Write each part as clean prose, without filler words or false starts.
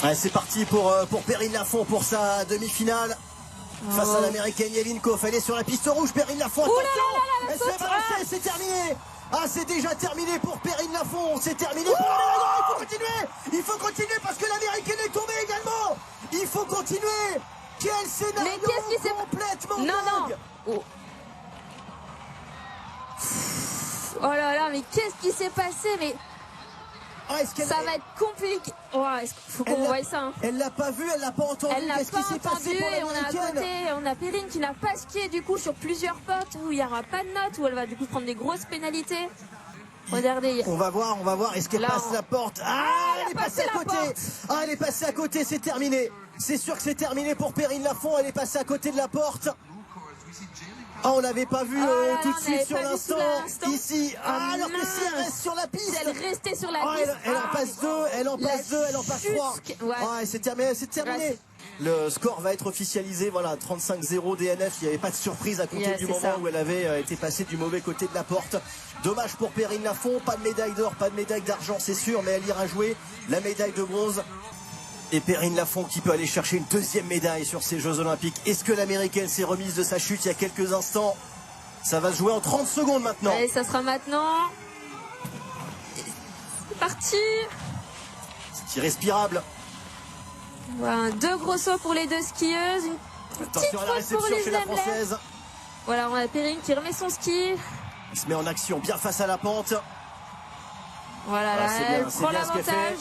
Allez, c'est parti pour Perrine Lafont pour sa demi-finale. Face à l'américaine Jelinkov. Elle est sur la piste rouge. Perrine Lafont, attention, elle s'est balancée, c'est terminé. Ah, c'est déjà terminé pour Perrine Lafont. C'est terminé pour il faut continuer. Il faut continuer parce que l'américaine est tombée également. Il faut continuer. Quel scénario complètement dingue. Oh là là, mais qu'est-ce qui s'est passé? Mais ça va être compliqué. Faut qu'on voie ça. Hein. Elle l'a pas vu, elle l'a pas entendu. Elle l'a pas entendu et on a Perrine qui n'a pas skié du coup sur plusieurs portes où il n'y aura pas de notes, où elle va du coup prendre des grosses pénalités. Regardez. On va voir. Est-ce qu'elle passe la porte? Elle est passée à côté. Elle est passée à côté, c'est terminé. C'est sûr que c'est terminé pour Perrine Lafont. Elle est passée à côté de la porte. On l'avait pas vu tout de suite sur l'instant. Ici. Alors que si elle reste sur la piste. Elle restait sur la piste. Elle en passe deux, elle en passe trois. C'est terminé. Le score va être officialisé. Voilà, 35-0 DNF. Il n'y avait pas de surprise à compter du moment où elle avait été passée du mauvais côté de la porte. Dommage pour Perrine Lafont. Pas de médaille d'or, pas de médaille d'argent, c'est sûr, mais elle ira jouer la médaille de bronze. Et Perrine Lafont qui peut aller chercher une deuxième médaille sur ces Jeux Olympiques. Est-ce que l'américaine s'est remise de sa chute il y a quelques instants? Ça va se jouer en 30 secondes maintenant. Et ça sera maintenant. C'est parti. C'est irrespirable. Voilà, deux gros sauts pour les deux skieuses. Attention à la réception chez la Française. Voilà, on a Perrine qui remet son ski. Il se met en action bien face à la pente. Voilà, là, elle prend l'avantage.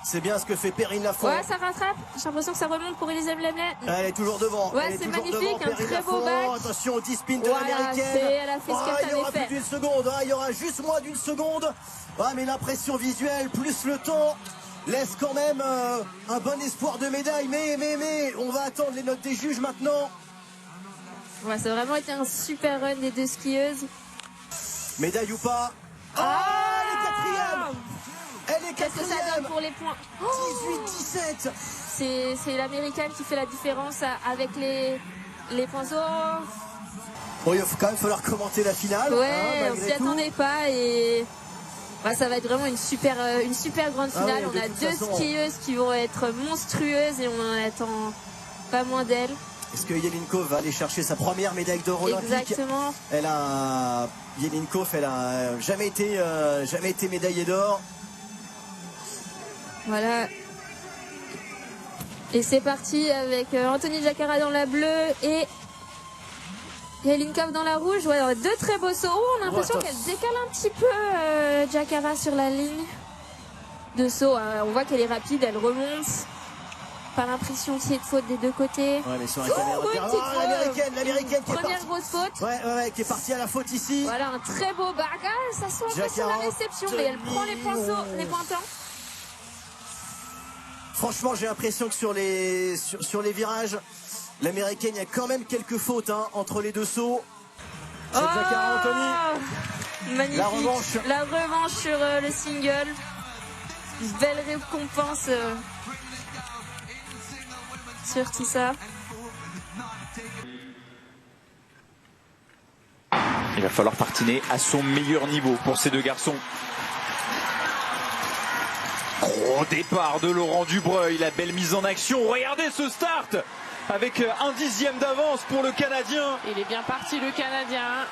C'est bien ce que fait Perrine Lafont. Ouais, ça rattrape. J'ai l'impression que ça remonte pour Elisa Blemlet. Elle est toujours devant. Ouais, c'est magnifique, un très beau bac. Attention au 10 spin de l'américaine. Elle a fait ce qu'elle savait faire. Il y aura plus d'une seconde. Il y aura juste moins d'une seconde. Mais l'impression visuelle plus le temps laisse quand même un bon espoir de médaille. Mais on va attendre les notes des juges maintenant. Ouais, ça a vraiment été un super run des deux skieuses. Médaille ou pas? Elle est quatrième. Elle est Qu'est-ce que ça donne pour les points? 18-17. C'est l'américaine qui fait la différence avec les pinceaux. Bon, il va quand même falloir commenter la finale. Ouais, on s'y attendait pas et ça va être vraiment une super grande finale. On a deux skieuses qui vont être monstrueuses et on en attend pas moins d'elles. Est-ce que Jelinkov va aller chercher sa première médaille d'or olympique? Exactement. Jelinkov, elle a jamais été médaillée d'or. Voilà. Et c'est parti avec Anthony Jaccara dans la bleue et Jelinkov dans la rouge. Ouais, deux très beaux sauts. On a l'impression qu'elle décale un petit peu Jaccara sur la ligne de saut. On voit qu'elle est rapide, elle remonte. Pas l'impression qu'il y ait de faute des deux côtés. Ouais, mais sur l'américaine qui est première grosse faute. Ouais, qui est partie à la faute ici. Voilà, un très beau bac. Ça sent un peu sur la réception, mais elle prend les pinceaux, les pointants. Franchement, j'ai l'impression que sur les virages, l'américaine, il y a quand même quelques fautes entre les deux sauts. Jaccara Anthony. Magnifique. La revanche sur le single. Une belle récompense sur tout ça. Il va falloir patiner à son meilleur niveau pour ces deux garçons. Gros départ de Laurent Dubreuil, la belle mise en action. Regardez ce start avec un dixième d'avance pour le Canadien. Il est bien parti le Canadien.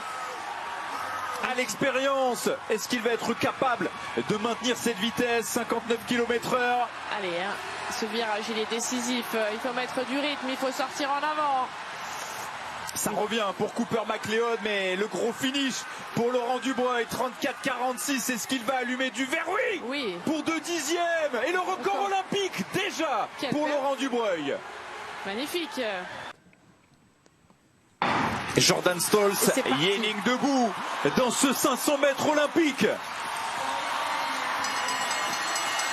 À l'expérience, est-ce qu'il va être capable de maintenir cette vitesse, 59 km/h? Allez, ce virage il est décisif, il faut mettre du rythme, il faut sortir en avant. Ça revient pour Cooper McLeod, mais le gros finish pour Laurent Dubreuil, 34-46, c'est ce qu'il va allumer du verrouille. Oui. Pour 2 dixièmes et le record olympique déjà pour Laurent Dubreuil. Magnifique. Jordan Stolz, Yening debout dans ce 500 mètres olympique.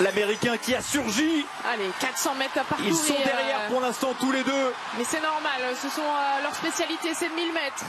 L'Américain qui a surgi. Allez, 400 mètres à parcourir. Ils sont derrière pour l'instant tous les deux. Mais c'est normal, ce sont leur spécialité, c'est le 1000 mètres.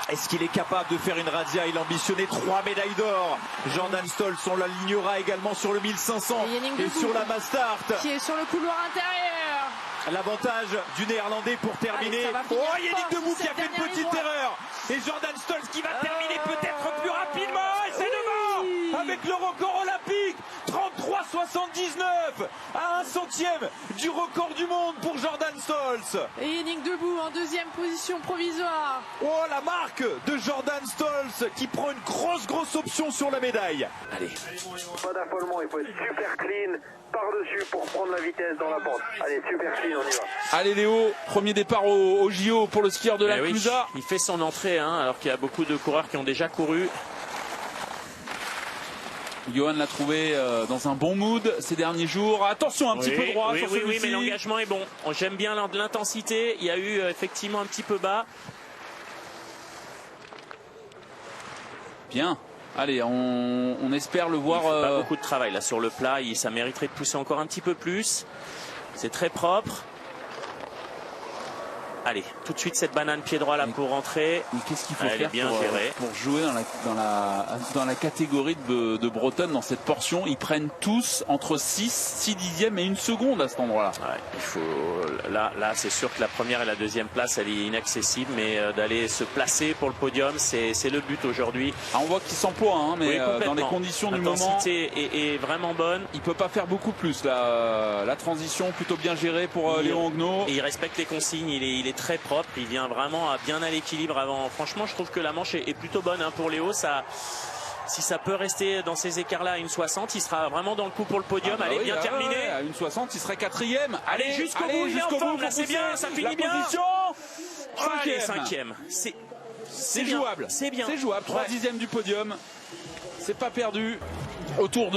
Est-ce qu'il est capable de faire une razzia? Il ambitionnait 3 médailles d'or. Jordan Stolz, on l'alignera également sur le 1500 et sur la mass start. Qui est sur le couloir intérieur. L'avantage du Néerlandais pour terminer. Yening debout qui a fait une petite erreur. Et Jordan Stolz qui va terminer peut-être plus rapidement. Et c'est devant avec le record olympique. 33 1m79 à 1/100 du record du monde pour Jordan Stolz. Et Hennig debout en deuxième position provisoire. Oh, la marque de Jordan Stolz qui prend une grosse option sur la médaille. Allez. Pas d'affolement, il faut être super clean par-dessus pour prendre la vitesse dans la pente. Allez, super clean, on y va. Allez Léo, premier départ au JO pour le skieur de la Clusa. Il fait son entrée, alors qu'il y a beaucoup de coureurs qui ont déjà couru. Johan l'a trouvé dans un bon mood ces derniers jours. Attention, un petit peu droit sur celui-ci. Oui, mais l'engagement est bon. J'aime bien l'intensité. Il y a eu effectivement un petit peu bas. Bien. Allez, on espère le voir. Il fait pas beaucoup de travail là sur le plat. Ça mériterait de pousser encore un petit peu plus. C'est très propre. Allez, tout de suite cette banane pied droit là pour rentrer. Qu'est-ce qu'il faut faire pour jouer dans la catégorie de Breton dans cette portion? Ils prennent tous entre 6 dixièmes et 1 seconde à cet endroit-là. Ouais, il faut, là c'est sûr que la première et la deuxième place elle est inaccessible, mais d'aller se placer pour le podium, c'est le but aujourd'hui. On voit qu'il s'emploie, mais dans les conditions du moment. L'intensité est vraiment bonne. Il peut pas faire beaucoup plus. La transition plutôt bien gérée pour Léon Ogno. Et il respecte les consignes, il est très propre, il vient vraiment bien à l'équilibre avant. Franchement, je trouve que la manche est plutôt bonne pour Léo. Si ça peut rester dans ces écarts-là à 1,60, il sera vraiment dans le coup pour le podium. Allez, bien terminé. À 1,60, il serait 4e. Allez, jusqu'au bout, il est en forme. Là, c'est bien, ça finit bien. Allez, 5e. C'est jouable. C'est bien. C'est jouable. 3 dixièmes du podium. C'est pas perdu. Autour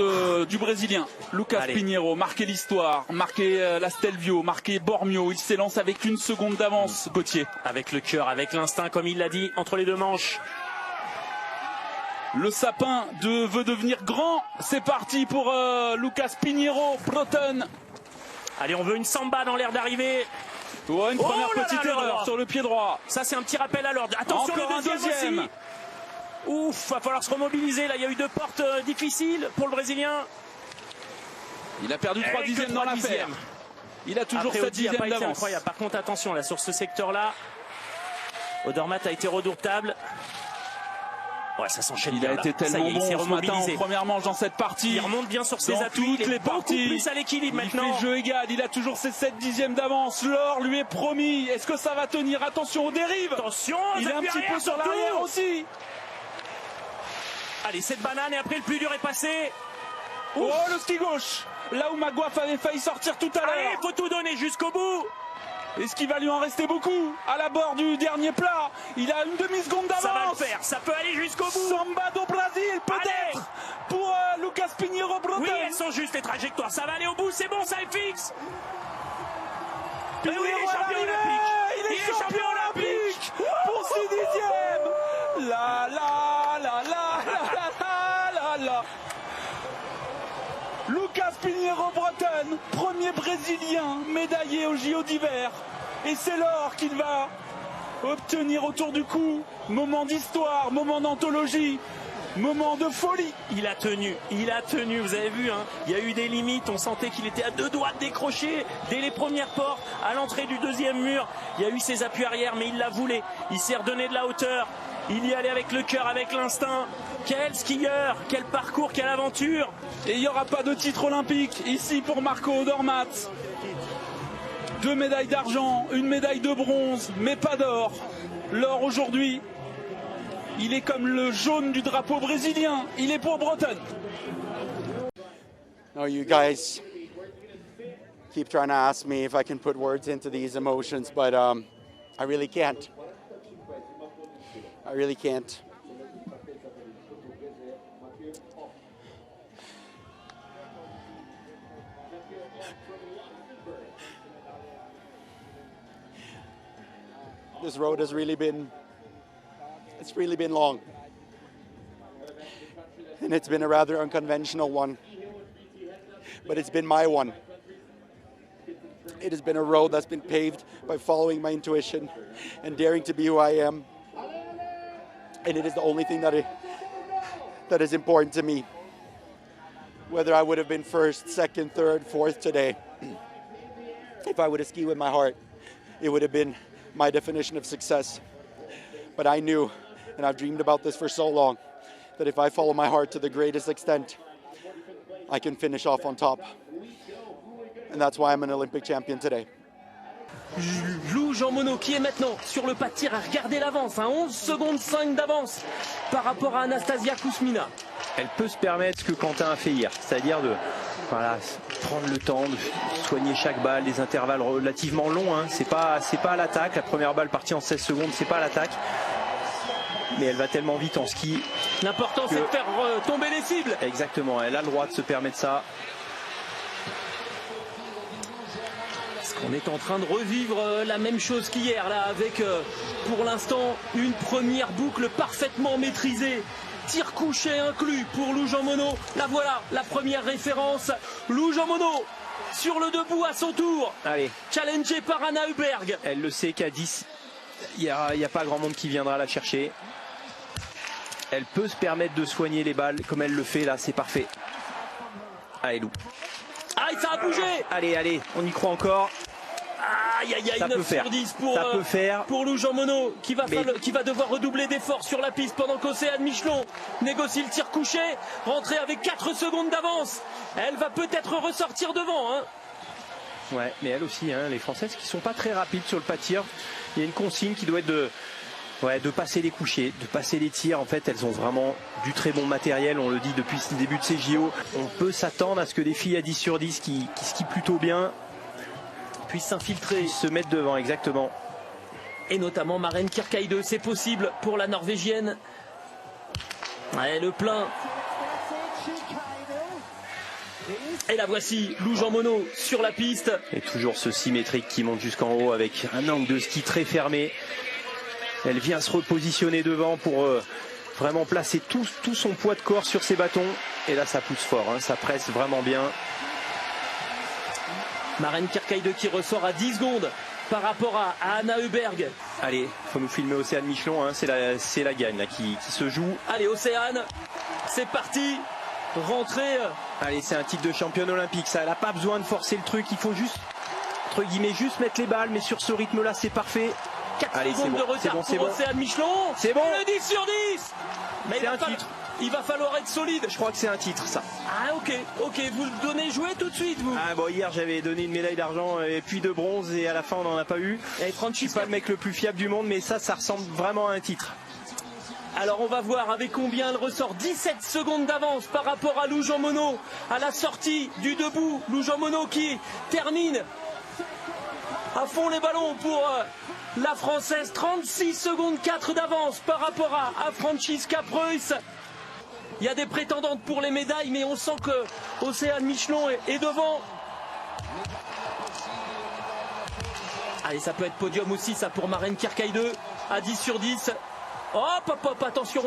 du Brésilien, Lucas Pinheiro, marqué l'histoire, marqué la Stelvio, marqué Bormio. Il s'élance avec 1 seconde d'avance, Gauthier. Avec le cœur, avec l'instinct, comme il l'a dit, entre les deux manches. Le sapin veut devenir grand. C'est parti pour Lucas Pinheiro, Breton. Allez, on veut une samba dans l'air d'arrivée. Une première petite erreur sur le pied droit. Ça, c'est un petit rappel à l'ordre. Attention, encore le deuxième aussi. Ouf, va falloir se remobiliser. Là, il y a eu 2 portes difficiles pour le Brésilien. Il a perdu 3 dixièmes dans l'affaire. Il a toujours 7 dixièmes d'avance. Par contre, attention, là, sur ce secteur-là, Odermatt a été redoutable. Ouais, ça s'enchaîne. Il a été tellement bon ce matin en première manche dans cette partie. Il remonte bien sur ses atouts. Toutes les parties. Plus à l'équilibre maintenant. Il fait jeu égal. Il a toujours ses 7 dixièmes d'avance. L'or lui est promis. Est-ce que ça va tenir? Attention aux dérives. Attention, il est un petit peu sur l'arrière aussi. Allez, cette banane et après le plus dur est passé. Ouf. Oh, le ski gauche. Là où Maguaf avait failli sortir tout à l'heure. Allez, faut tout donner jusqu'au bout. Est-ce qu'il va lui en rester beaucoup? À la barre du dernier plat, il a 1 demi-seconde d'avance. Ça va le faire, ça peut aller jusqu'au bout. Samba do Brasil, peut-être, pour Lucas Pinheiro Breton. Oui, elles sont justes les trajectoires, ça va aller au bout, c'est bon, ça est fixe. Pinheiro, il est champion olympique. Il est champion olympique pour 6 dixièmes. La la la la la la la la. Lucas Pinheiro Breton, premier Brésilien médaillé au JO d'hiver. Et c'est l'or qu'il va obtenir autour du cou. Moment d'histoire, moment d'anthologie, moment de folie. Il a tenu, vous avez vu, il y a eu des limites, on sentait qu'il était à 2 doigts de décrocher dès les premières portes, à l'entrée du 2e mur. Il y a eu ses appuis arrière, mais il l'a voulu. Il s'est redonné de la hauteur. Il y allait avec le cœur, avec l'instinct. Quel skieur, quel parcours, quelle aventure. Et il n'y aura pas de titre olympique ici pour Marco Odermatt. 2 médailles d'argent, 1 médaille de bronze, mais pas d'or. L'or aujourd'hui, il est comme le jaune du drapeau brésilien. Il est pour Breton. No, you guys keep trying to ask me if I can put words into these emotions, but I really can't. I really can't. This road has really been long. And it's been a rather unconventional one. But it's been my one. It has been a road that's been paved by following my intuition and daring to be who I am. And it is the only thing that is important to me. Whether I would have been first, second, third, fourth today, if I would have skied with my heart, it would have been my definition of success. But I knew, and I've dreamed about this for so long, that if I follow my heart to the greatest extent, I can finish off on top. And that's why I'm an Olympic champion today. Lou Jean Monod qui est maintenant sur le pas de tir à regarder l'avance, 11 secondes 5 d'avance par rapport à Anastasia Kuzmina. Elle peut se permettre ce que Quentin a fait hier, c'est-à-dire de prendre le temps de soigner chaque balle, des intervalles relativement longs. C'est pas à l'attaque, la première balle partie en 16 secondes, c'est pas à l'attaque. Mais elle va tellement vite en ski. L'important c'est de faire tomber les cibles. Exactement, elle a le droit de se permettre ça. On est en train de revivre la même chose qu'hier là avec pour l'instant une première boucle parfaitement maîtrisée. Tir couché inclus pour Lou Jean Monod. Là voilà la première référence. Lou Jean Monod sur le debout à son tour. Allez. Challengé par Anna Hüberg. Elle le sait qu'à 10, il n'y a pas grand monde qui viendra la chercher. Elle peut se permettre de soigner les balles comme elle le fait là, c'est parfait. Allez Lou. Aïe, ça a bougé. Allez, on y croit encore. Aïe, 9 sur 10 pour Lou Jean Monod qui va devoir redoubler d'efforts sur la piste pendant qu'Océane Michelon négocie le tir couché, rentrer avec 4 secondes d'avance. Elle va peut-être ressortir devant. Ouais, mais elle aussi, les Françaises qui sont pas très rapides sur le pas de tir. Il y a une consigne qui doit être de passer les couchers, de passer les tirs. En fait, elles ont vraiment du très bon matériel. On le dit depuis le début de ces JO. On peut s'attendre à ce que des filles à 10 sur 10 qui skient plutôt bien puissent s'infiltrer, se mettre devant, exactement. Et notamment Maren Kierkeide, c'est possible pour la Norvégienne. Ouais, le plein. Et la voici, Lou Jean Monod sur la piste. Et toujours ce symétrique qui monte jusqu'en haut avec un angle de ski très fermé. Elle vient se repositionner devant pour vraiment placer tout son poids de corps sur ses bâtons. Et là, ça pousse fort, ça presse vraiment bien. Maren Kierkeide qui ressort à 10 secondes par rapport à Anna Hüberg. Allez, faut nous filmer Océane Michelon, c'est la gagne là, qui se joue. Allez Océane, c'est parti, rentrée. Allez, c'est un titre de championne olympique, ça, elle n'a pas besoin de forcer le truc, il faut juste, entre guillemets, juste mettre les balles, mais sur ce rythme là c'est parfait. 4 secondes de retard pour Océane Michelon. C'est bon. Le 10 sur 10. Mais c'est un titre. Il va falloir être solide. Je crois que c'est un titre, ça. Ah ok, vous le donnez jouer tout de suite, vous. Ah bon, hier j'avais donné une médaille d'argent et puis de bronze et à la fin on n'en a pas eu. Et je suis pas le mec le plus fiable du monde, mais ça ressemble vraiment à un titre. Alors on va voir avec combien elle ressort. 17 secondes d'avance par rapport à Lou Jean Monod à la sortie du debout. Lou Jean Monod qui termine à fond les ballons pour la Française. 36 secondes 4 d'avance par rapport à Franziska Preuss. Il y a des prétendantes pour les médailles, mais on sent que Océane Michelon est devant. Allez, ça peut être podium aussi, ça, pour Maren Kierkeide à 10 sur 10. Hop, attention.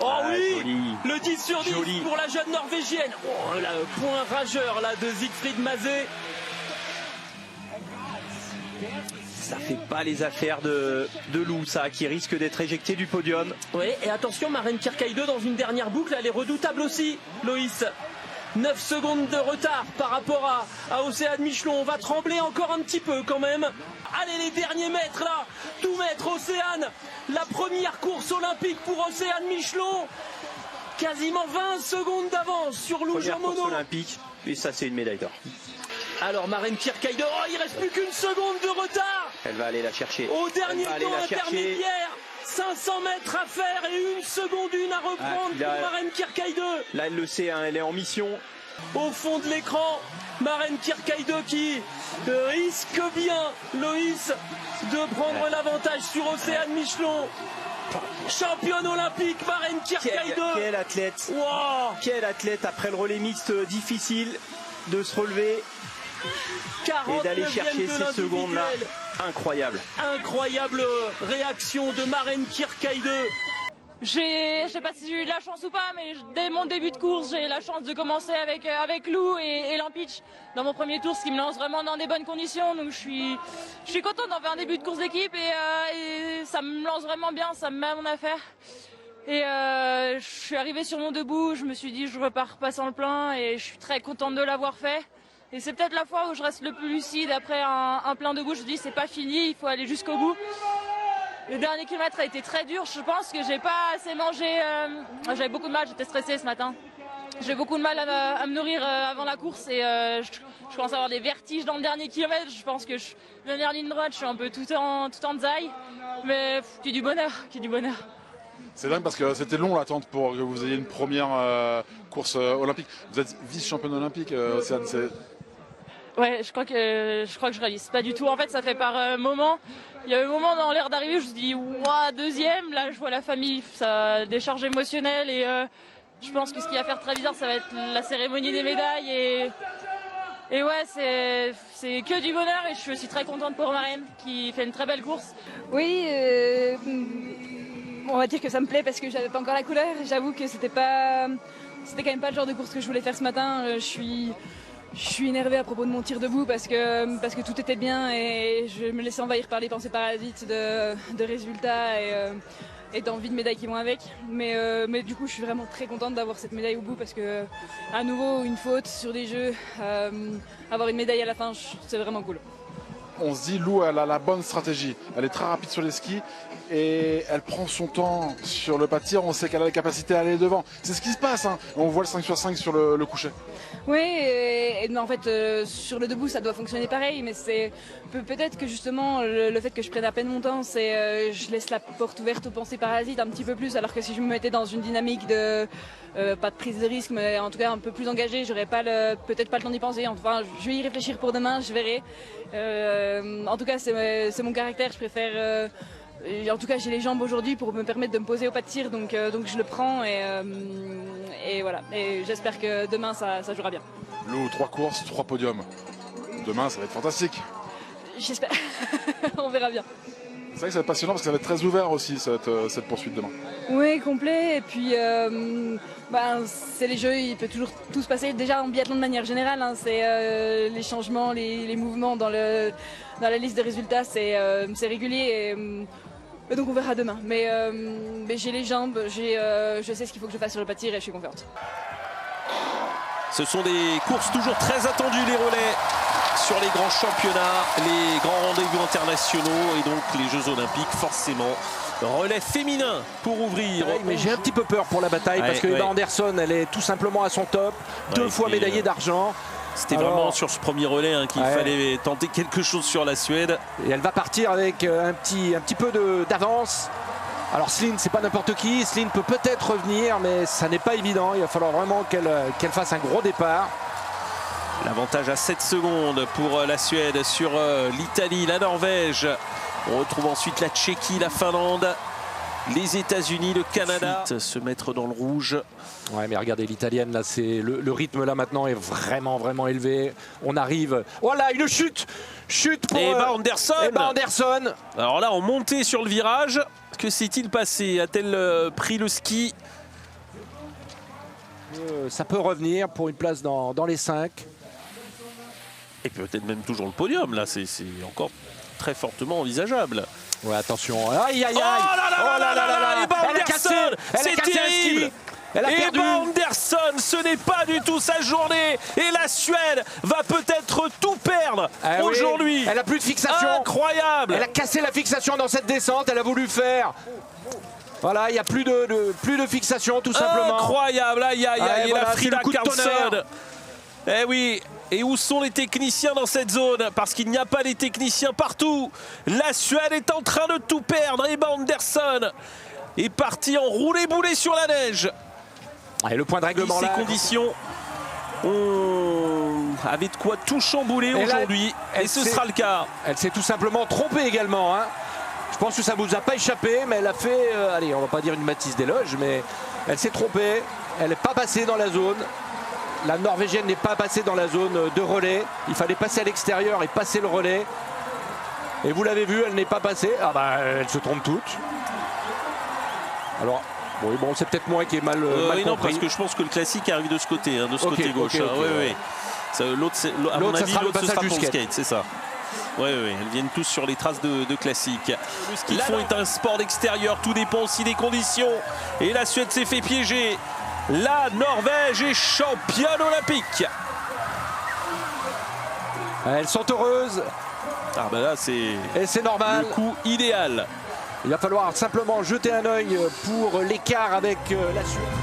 Oh oui, joli. Le 10 sur 10 joli. Pour la jeune Norvégienne. Oh, le point rageur là de Siegfried Mazé. Ça fait pas les affaires de Lou, ça, qui risque d'être éjecté du podium. Oui, et attention, Maren Kierkeide dans une dernière boucle, elle est redoutable aussi, Loïs. 9 secondes de retard par rapport à Océane Michelon. On va trembler encore un petit peu quand même. Allez, les derniers mètres là, tout mettre Océane. La première course olympique pour Océane Michelon. Quasiment 20 secondes d'avance sur Lou Jean Monod. Course olympique, et ça c'est une médaille d'or. Alors Maren Kierkeide, il reste plus qu'une seconde de retard. Elle va aller la chercher. Au dernier temps intermédiaire, 500 mètres à faire et 1 seconde 1 à reprendre pour Maren Kierkeide. Là elle le sait, elle est en mission. Au fond de l'écran, Maren Kierkeide qui risque bien, Loïs, de prendre l'avantage sur Océane Michelon. Championne olympique, Maren Kierkeide. Quel athlète. Wow. Quel athlète après le relais mixte difficile de se relever. Et d'aller chercher ces secondes là, incroyable. Incroyable réaction de Maren Kierkeide. Je sais pas si j'ai eu de la chance ou pas, mais dès mon début de course, j'ai eu la chance de commencer avec Lou et Lampitch dans mon premier tour, ce qui me lance vraiment dans des bonnes conditions. Donc je suis contente d'en faire un début de course d'équipe et ça me lance vraiment bien, ça me met à mon affaire. Et je suis arrivée sur mon debout, je me suis dit je repars pas sans le plein et je suis très contente de l'avoir fait. Et c'est peut-être la fois où je reste le plus lucide après un plein debout. Je me dis c'est pas fini, il faut aller jusqu'au bout. Le dernier kilomètre a été très dur. Je pense que j'ai pas assez mangé. J'avais beaucoup de mal, j'étais stressée ce matin. j'ai beaucoup de mal à me nourrir avant la course et je commence à avoir des vertiges dans le dernier kilomètre. Je pense que dernière ligne droite, je suis un peu tout en zaï, mais qui du bonheur. C'est dingue parce que c'était long l'attente pour que vous ayez une première course olympique. Vous êtes vice-championne olympique, Océane. Ouais, je crois que je réalise pas du tout. En fait, ça fait par moment. Il y a un moment dans l'air d'arrivée où je me dis ouah, deuxième. Là, je vois la famille, ça décharge émotionnelle et je pense que ce qui va faire très bizarre, ça va être la cérémonie des médailles et ouais, c'est que du bonheur et je suis aussi très contente pour Marine qui fait une très belle course. Oui, on va dire que ça me plaît parce que j'avais pas encore la couleur. J'avoue que c'était quand même pas le genre de course que je voulais faire ce matin. Je suis énervée à propos de mon tir debout parce que tout était bien et je me laissais envahir par les pensées parasites de résultats et d'envie de médailles qui vont avec. Mais du coup, je suis vraiment très contente d'avoir cette médaille au bout parce que, à nouveau, une faute sur des jeux, avoir une médaille à la fin, c'est vraiment cool. On se dit, Lou, elle a la bonne stratégie. Elle est très rapide sur les skis et elle prend son temps sur le pas de tir. On sait qu'elle a la capacité à aller devant. C'est ce qui se passe, hein. On voit le 5 sur 5 sur le coucher. Oui, mais en fait, sur le debout, ça doit fonctionner pareil. Mais c'est peut-être que justement, le fait que je prenne à peine mon temps, c'est je laisse la porte ouverte aux pensées parasites un petit peu plus. Alors que si je me mettais dans une dynamique de pas de prise de risque, mais en tout cas un peu plus engagée, j'aurais peut-être pas le temps d'y penser. Enfin, je vais y réfléchir pour demain, je verrai. En tout cas, c'est mon caractère. Je préfère. En tout cas, j'ai les jambes aujourd'hui pour me permettre de me poser au pas de tir, donc je le prends et voilà. Et j'espère que demain ça jouera bien. Lou, 3 courses, 3 podiums. Demain, ça va être fantastique. J'espère. On verra bien. C'est vrai que ça va être passionnant parce que ça va être très ouvert aussi cette poursuite demain. Oui, complet. Et puis, c'est les jeux, il peut toujours tout se passer. Déjà en biathlon de manière générale, hein, c'est les changements, les mouvements dans la liste de résultats, c'est régulier. Et donc on verra demain. Mais j'ai les jambes, je sais ce qu'il faut que je fasse sur le pas de tir et je suis confiante. Ce sont des courses toujours très attendues, les relais, sur les grands championnats, les grands rendez-vous internationaux et donc les Jeux Olympiques, forcément. Relais féminin pour ouvrir. Ouais, mais j'ai un petit peu peur pour la bataille parce que Eva Andersson, elle est tout simplement à son top. 2 fois médaillée d'argent. C'était vraiment sur ce premier relais qu'il fallait tenter quelque chose sur la Suède. Et elle va partir avec un petit peu d'avance. Alors Celine, c'est pas n'importe qui. Celine peut peut-être revenir, mais ça n'est pas évident. Il va falloir vraiment qu'elle fasse un gros départ. L'avantage à 7 secondes pour la Suède sur l'Italie, la Norvège. On retrouve ensuite la Tchéquie, la Finlande, les États-Unis, le Canada. Se mettre dans le rouge. Ouais, mais regardez l'italienne là, c'est le rythme là maintenant est vraiment élevé. On arrive. Voilà, une chute pour Eva Andersson. Eva Andersson. Alors là, en montée sur le virage, que s'est-il passé? A-t-elle pris le ski? Ça peut revenir pour une place dans les 5. Et peut-être même toujours le podium là, c'est encore très fortement envisageable. Ouais, attention. Aïe, aïe, aïe. Oh là là, Eva Andersson, c'est terrible. Eva Andersson, ce n'est pas du tout sa journée. Et la Suède va peut-être tout perdre aujourd'hui. Oui. Elle a plus de fixation. Incroyable. Elle a cassé la fixation dans cette descente. Elle a voulu faire. Voilà, il n'y a plus de fixation tout simplement. Incroyable. Aïe, aïe, aïe. Et la Frida Karlsson. Eh oui. Et où sont les techniciens dans cette zone? Parce qu'il n'y a pas les techniciens partout. La Suède est en train de tout perdre. Eva Andersson est partie en roulé-boulé sur la neige. Et le point de règlement là. Ces conditions, on avait de quoi tout chambouler aujourd'hui. Et ce sera le cas. Elle s'est tout simplement trompée également. Hein. Je pense que ça ne vous a pas échappé, mais elle a fait, allez, on va pas dire une Mathis d'éloge, mais elle s'est trompée. Elle n'est pas passée dans la zone. La Norvégienne n'est pas passée dans la zone de relais. Il fallait passer à l'extérieur et passer le relais. Et vous l'avez vu, elle n'est pas passée. Ah bah, elle se trompe toutes. Alors, oui, bon, c'est peut-être moi qui ai mal compris. Non, parce que je pense que le classique arrive de ce côté, de ce côté gauche. Oui. L'autre, à mon avis, l'autre ce sera pour le skate, c'est ça. Oui, elles viennent tous sur les traces de classique. Le ski de fond est un sport d'extérieur, tout dépend aussi des conditions. Et la Suède s'est fait piéger. La Norvège est championne olympique. Elles sont heureuses. Ah ben là c'est normal. Le coup idéal. Il va falloir simplement jeter un œil pour l'écart avec la Suède.